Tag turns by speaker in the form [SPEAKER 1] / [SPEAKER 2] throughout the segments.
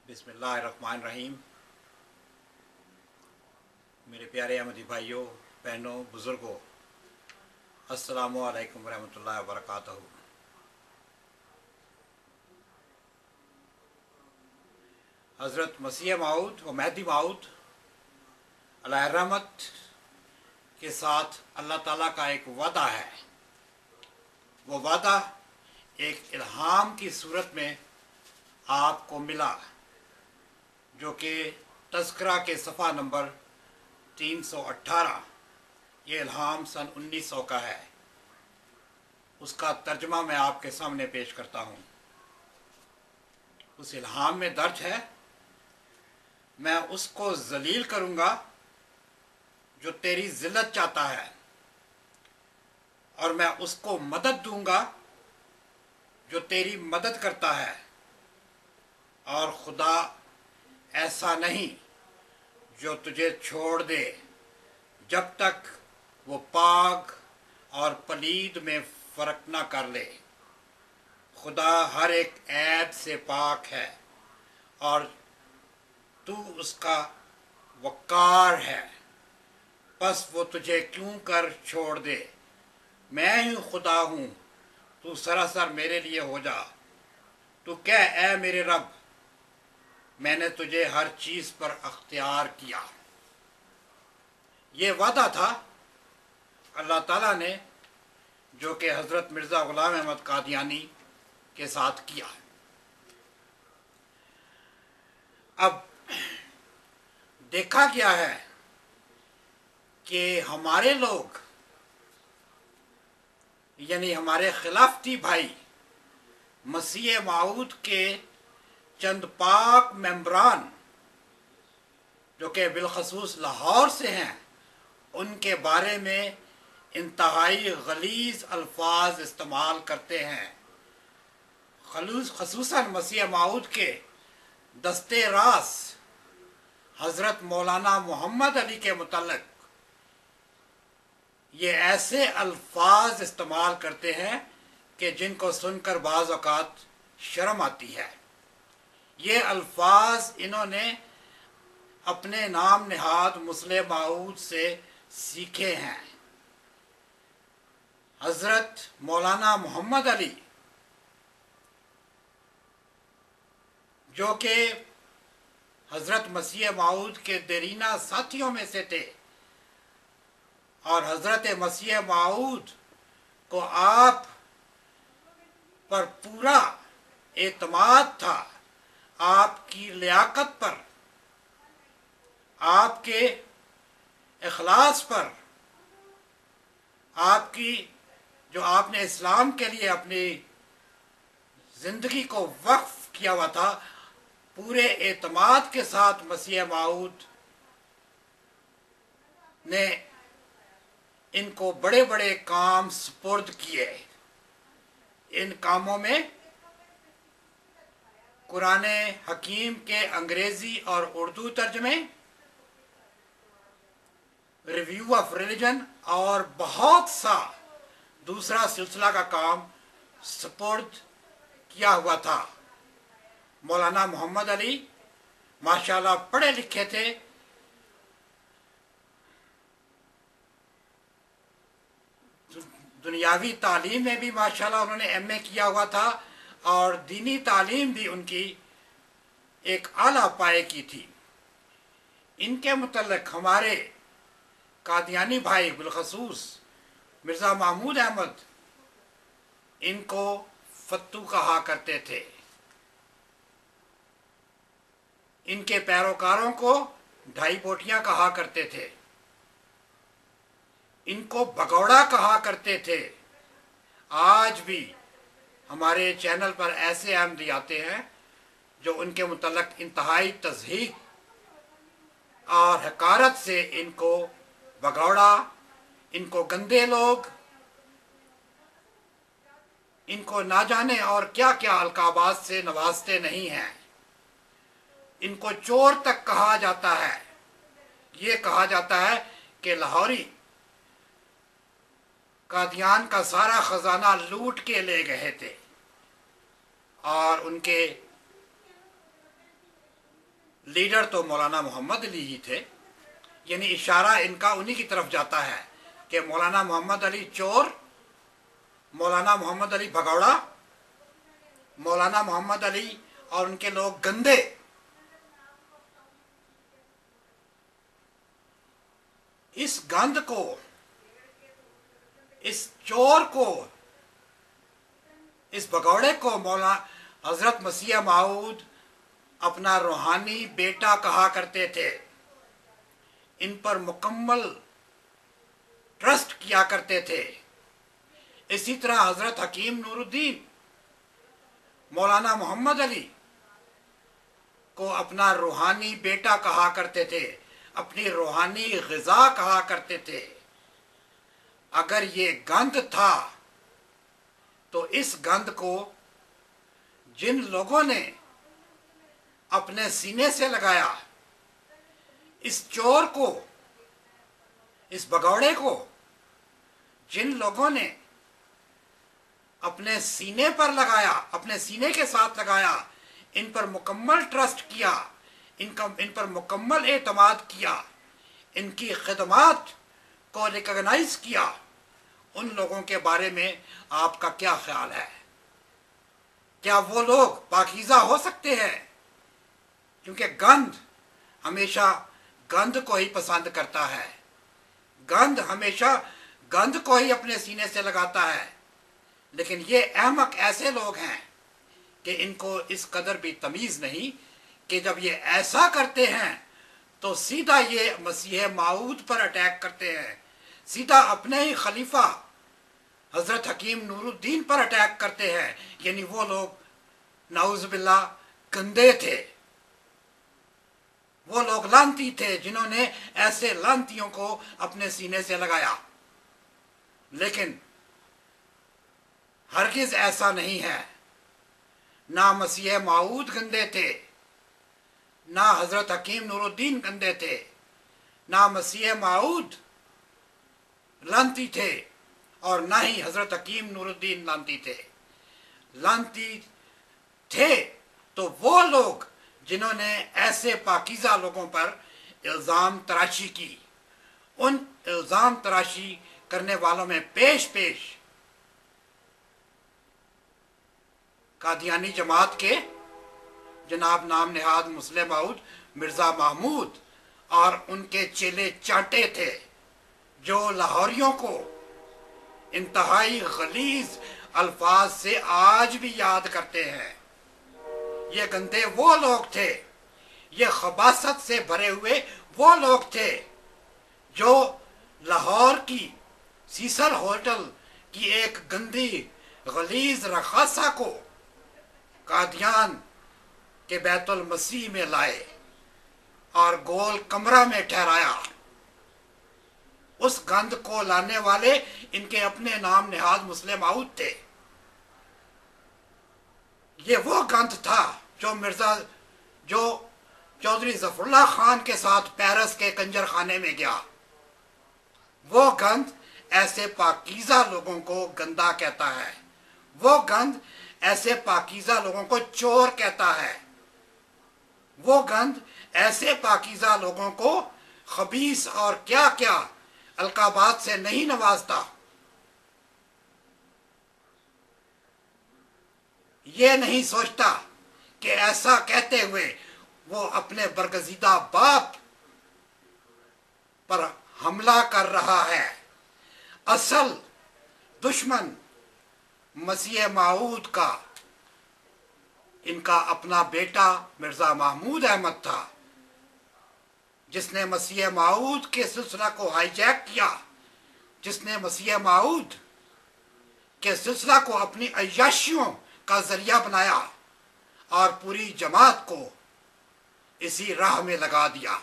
[SPEAKER 1] बिस्मिल्लाहिर्रहमानिर्रहीम। मेरे प्यारे अहमदी भाइयों, बहनों, बुज़ुर्गों, अस्सलामु अलैकुम वरहमतुल्लाहि वबरकातुहू। हज़रत मसीह माऊद व मेहदी माऊद अलैहिर्रहमत के साथ अल्लाह ताला का एक वादा है। वो वादा एक इल्हाम की सूरत में आपको मिला, जो कि तज़किरा के सफ़ा नंबर 318, ये इल्हाम सन 1900 का है। उसका तर्जमा मैं आपके सामने पेश करता हूँ। उस इल्हाम में दर्ज है, मैं उसको जलील करूँगा जो तेरी जिल्लत चाहता है, और मैं उसको मदद दूँगा जो तेरी मदद करता है। और खुदा ऐसा नहीं जो तुझे छोड़ दे जब तक वो पाक और पलीद में फ़र्क ना कर ले। खुदा हर एक ऐब से पाक है और तू उसका वक़ार है, बस वो तुझे क्यों कर छोड़ दे। मैं ही खुदा हूँ, तू सरासर मेरे लिए हो जा। तू कह, ऐ मेरे रब, मैंने तुझे हर चीज़ पर अख्तियार किया। ये वादा था अल्लाह ताला ने, जो कि हज़रत मिर्ज़ा ग़ुलाम अहमद कादियानी के साथ किया। अब देखा क्या है कि हमारे लोग, यानी हमारे खिलाफती भाई, मसीह माऊद के चंद पाक मेंबरान जो कि बिलखसूस लाहौर से हैं, उनके बारे में इंतहाई गलीज़ अल्फाज इस्तेमाल करते हैं। खसूसन मसीह माऊद के दस्ते रास हज़रत मौलाना मोहम्मद अली के मुतल्लिक़ ये ऐसे अल्फाज इस्तेमाल करते हैं कि जिनको सुनकर बाज़ औक़ात शर्म आती है। ये अल्फाज इन्होंने अपने नाम निहाद मुस्लिम माऊद से सीखे हैं। हज़रत मौलाना मोहम्मद अली, जो कि हज़रत मसीह माऊद के देरीना साथियों में से थे, और हज़रत मसीह माऊद को आप पर पूरा एतमाद था, आपकी लियाकत पर, आपके इखलास पर, आपकी जो आपने इस्लाम के लिए अपनी ज़िंदगी को वक्फ किया हुआ था, पूरे एतमाद के साथ मसीह माऊद ने इनको बड़े बड़े काम सुपुर्द किए। इन कामों में कुरान हकीम के अंग्रेज़ी और उर्दू तर्जमे, रिव्यू ऑफ रिलीजन और बहुत सा दूसरा सिलसिला का काम सुपुर्द किया हुआ था। मौलाना मोहम्मद अली माशाल्लाह पढ़े लिखे थे, दुनियावी तालीम में भी माशाल्लाह उन्होंने एमए किया हुआ था, और दीनी तालीम भी उनकी एक आला पाए की थी। इनके मुतल्लिक़ हमारे कादियानी भाई बिलखसूस मिर्ज़ा महमूद अहमद इनको फत्तू कहा करते थे। इनके पैरोकारों को ढाई बोटियां कहा करते थे। इनको भगौड़ा कहा करते थे। आज भी हमारे चैनल पर ऐसे अहमदी आते हैं जो उनके मुतल्लिक़ इंतहाई तज़हीक और हकारत से इनको भगौड़ा, इनको गंदे लोग, इनको ना जाने और क्या क्या अलकाबात से नवाजते नहीं हैं। इनको चोर तक कहा जाता है। ये कहा जाता है कि लाहौरी कादियान का सारा खजाना लूट के ले गए थे, और उनके लीडर तो मौलाना मोहम्मद अली ही थे, यानी इशारा इनका उन्हीं की तरफ जाता है कि मौलाना मोहम्मद अली चोर, मौलाना मोहम्मद अली भगौड़ा, मौलाना मोहम्मद अली और उनके लोग गंदे। इस गंद को, इस चोर को, इस भगौड़े को मौलाना हजरत मसीह माऊद अपना रूहानी बेटा कहा करते थे। इन पर मुकम्मल ट्रस्ट किया करते थे। इसी तरह हजरत हकीम नूरुद्दीन मौलाना मोहम्मद अली को अपना रूहानी बेटा कहा करते थे, अपनी रूहानी ग़िज़ा कहा करते थे। अगर ये गंध था तो इस गंध को जिन लोगों ने अपने सीने से लगाया, इस चोर को, इस भगौड़े को जिन लोगों ने अपने सीने पर लगाया, अपने सीने के साथ लगाया, इन पर मुकम्मल ट्रस्ट किया, इन पर मुकम्मल एतमाद किया, इनकी खिदमत को रिकॉग्नाइज किया, उन लोगों के बारे में आपका क्या ख्याल है? क्या वो लोग पाकीज़ा हो सकते हैं? क्योंकि गंध हमेशा गंध को ही पसंद करता है, गंध हमेशा गंध को ही अपने सीने से लगाता है। लेकिन ये अहमक ऐसे लोग हैं कि इनको इस कदर भी तमीज़ नहीं कि जब ये ऐसा करते हैं तो सीधा ये मसीह माऊद पर अटैक करते हैं, सीधा अपने ही खलीफा हजरत हकीम नूरुद्दीन पर अटैक करते हैं। यानी वो लोग नाउज़ बिल्लाह गंदे थे, वो लोग लांती थे जिन्होंने ऐसे लांतियों को अपने सीने से लगाया। लेकिन हरगिज ऐसा नहीं है, ना मसीह माऊद गंदे थे, ना हजरत हकीम नूरुद्दीन गंदे थे, ना मसीह माऊद लांती थे और ना ही हजरत हकीम नूरुद्दीन लांती थे। लांती थे तो वो लोग जिन्होंने ऐसे पाकीज़ा लोगों पर इल्ज़ाम तराशी की। उन इल्ज़ाम तराशी करने वालों में पेश पेश कादियानी जमात के जनाब नाम नेहाद मुस्लिम माऊद मिर्ज़ा महमूद और उनके चेले चांटे थे, जो लाहौरियों को इंतहाई गलीज अल्फाज से आज भी याद करते हैं। ये गंदे वो लोग थे, ये खबासत से भरे हुए वो लोग थे जो लाहौर की सीसल होटल की एक गंदी गलीज रखासा को कादियान के बैतुल मसीह में लाए और गोल कमरा में ठहराया। उस गंद को लाने वाले इनके अपने नाम नेहाद मुस्लिम माऊद थे। ये वो गंद था जो चौधरी जफरुल्लाह खान के साथ पेरिस के कंजर खाने में गया। वो गंद ऐसे पाकीज़ा लोगों को गंदा कहता है, वो गंद ऐसे पाकीज़ा लोगों को चोर कहता है, वो गंद ऐसे पाकीज़ा लोगों को खबीस और क्या क्या अलकाबात से नहीं नवाजता। ये नहीं सोचता कि ऐसा कहते हुए वो अपने बरगजीदा बाप पर हमला कर रहा है। असल दुश्मन मसीह माऊद का इनका अपना बेटा मिर्ज़ा महमूद अहमद था, जिसने मसीह माऊद के सिलसिला को हाईजैक किया, जिसने मसीह माऊद के सिलसिला को अपनी अय्याशियों का जरिया बनाया और पूरी जमात को इसी राह में लगा दिया।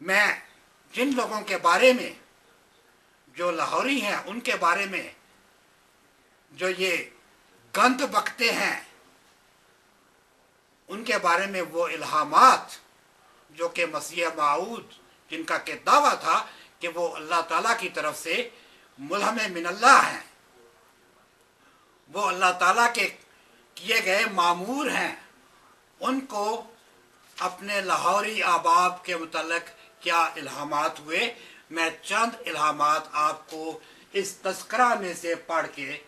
[SPEAKER 1] मैं जिन लोगों के बारे में, जो लाहौरी हैं, उनके बारे में जो ये गंद बकते हैं, उनके बारे में वो इल्हामात जो कि मसीह माऊद जिनका के दावा था कि वो अल्लाह ताला की तरफ से मुल्हम मिनल्लाह हैं, वो अल्लाह ताला के किए गए मामूर हैं, उनको अपने लाहौरी अहबाब के मुतल्लिक क्या इल्हामात हुए, मैं चंद इल्हामात आपको इस तज़किरा में से पढ़ के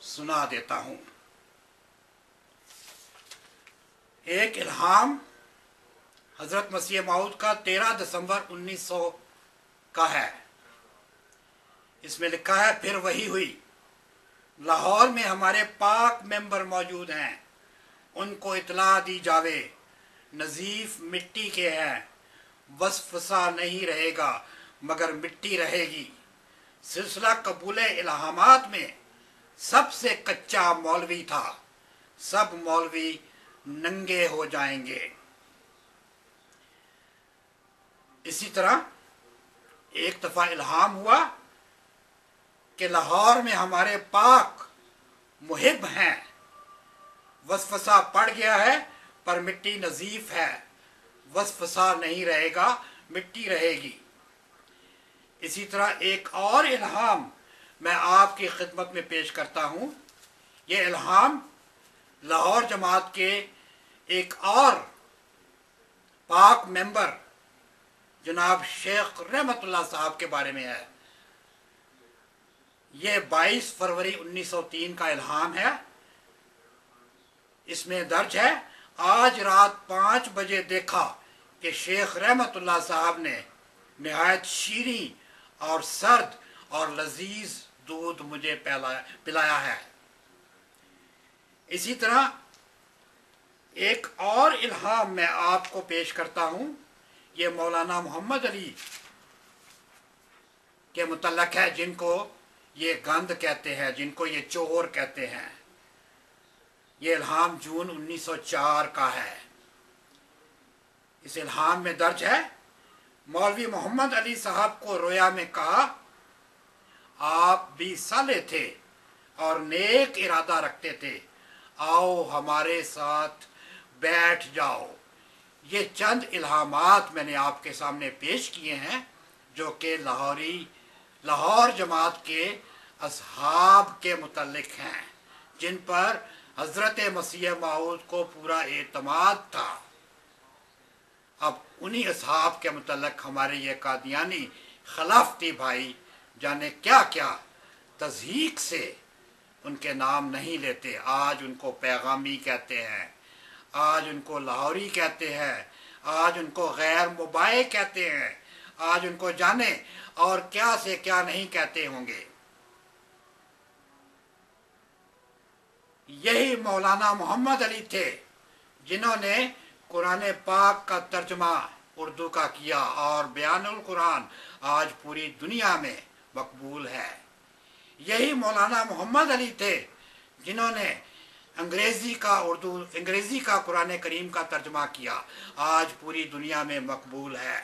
[SPEAKER 1] सुना देता हूँ। एक इल्हाम हज़रत मसीह मौऊद का 13 दिसंबर 1900 का है। इसमें लिखा है, फिर वही हुई, लाहौर में हमारे पाक मेंबर मौजूद हैं, उनको इतला दी जावे, नजीफ मिट्टी के हैं, वसफसा नहीं रहेगा मगर मिट्टी रहेगी। सिलसिला कबूल इल्हामात में सबसे कच्चा मौलवी था, सब मौलवी नंगे हो जाएंगे। इसी तरह एक दफा इल्हाम हुआ कि लाहौर में हमारे पाक मुहिब हैं, वसफसा पड़ गया है पर मिट्टी नजीफ है, वसफसा नहीं रहेगा मिट्टी रहेगी। इसी तरह एक और इल्हाम मैं आपकी खिदमत में पेश करता हूँ। ये इल्हाम लाहौर जमात के एक और पाक मेंबर जनाब शेख रहमतुल्लाह साहब के बारे में है। ये 22 फरवरी 1903 का इल्हाम है। इसमें दर्ज है, आज रात 5 बजे देखा कि शेख रहमतुल्लाह साहब ने निहायत शीरी और सर्द और लजीज दूध मुझे पिलाया है। इसी तरह एक और इल्हाम मैं आपको पेश करता हूँ। ये मौलाना मोहम्मद अली के मुतल्लक है, जिनको ये गंद कहते हैं, जिनको ये चोर कहते हैं। ये इल्हाम जून 1904 का है। इस इल्हाम में दर्ज है, मौलवी मोहम्मद अली साहब को रोया में कहा, आप भी साले थे और नेक इरादा रखते थे, आओ हमारे साथ बैठ जाओ। ये चंद इल्हामात मैंने आपके सामने पेश किए हैं, जो कि लाहौर जमात के असहाब के मुतल्लिक हैं, जिन पर हजरत मसीह मौऊद को पूरा एतमाद था। अब उन्हीं असहाब के मुतल्लिक हमारे ये कादियानी खिलाफती भाई जाने क्या क्या तज़हीक से उनके नाम नहीं लेते। आज उनको पैगामी कहते हैं, आज उनको लाहौरी कहते हैं, आज उनको गैर मुबाए कहते हैं, आज उनको जाने और क्या से क्या नहीं कहते होंगे। यही मौलाना मोहम्मद अली थे जिन्होंने कुरान पाक का तर्जमा उर्दू का किया और बयानुल कुरान आज पूरी दुनिया में मकबूल है। यही मौलाना मोहम्मद अली थे जिन्होंने अंग्रेजी का कुरान करीम का तर्जमा किया, आज पूरी दुनिया में मकबूल है।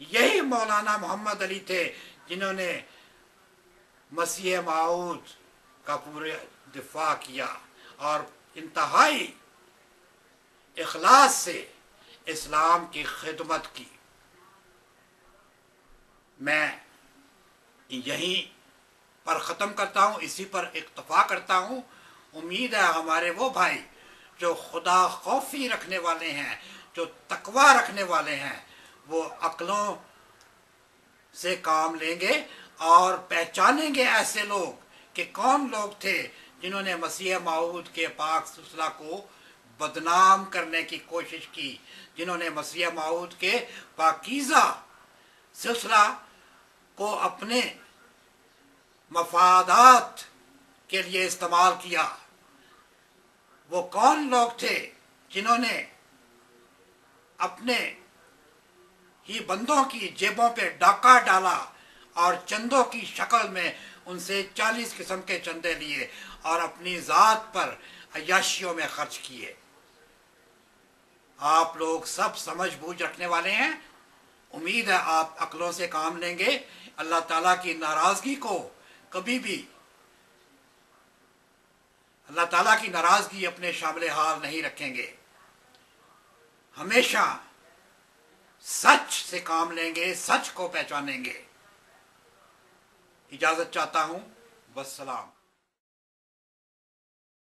[SPEAKER 1] यही मौलाना मोहम्मद अली थे जिन्होंने मसीह मौऊद का पूरे दिफा किया और इंतहाई इखलास से इस्लाम की खिदमत की। मैं यहीं पर ख़त्म करता हूँ, इसी पर इक्तफा करता हूँ। उम्मीद है हमारे वो भाई जो खुदा खौफी रखने वाले हैं, जो तकवा रखने वाले हैं, वो अक्लों से काम लेंगे और पहचानेंगे ऐसे लोग कि कौन लोग थे जिन्होंने मसीह मौऊद के पाक सिलसिला को बदनाम करने की कोशिश की, जिन्होंने मसीह मौऊद के पाकीज़ा सिलसिला को अपने मफादात के लिए इस्तेमाल किया। वो कौन लोग थे जिन्होंने अपने ही बंदों की जेबों पे डाका डाला और चंदों की शक्ल में उनसे 40 किस्म के चंदे लिए और अपनी ज़ात पर अय्याशियों में खर्च किए। आप लोग सब समझ बूझ रखने वाले हैं। उम्मीद है आप अक्लों से काम लेंगे। अल्लाह ताला की नाराज़गी को कभी भी, अल्लाह ताला की नाराज़गी अपने शामिल हाल नहीं रखेंगे। हमेशा सच से काम लेंगे, सच को पहचानेंगे। इजाज़त चाहता हूँ। वस्सलाम।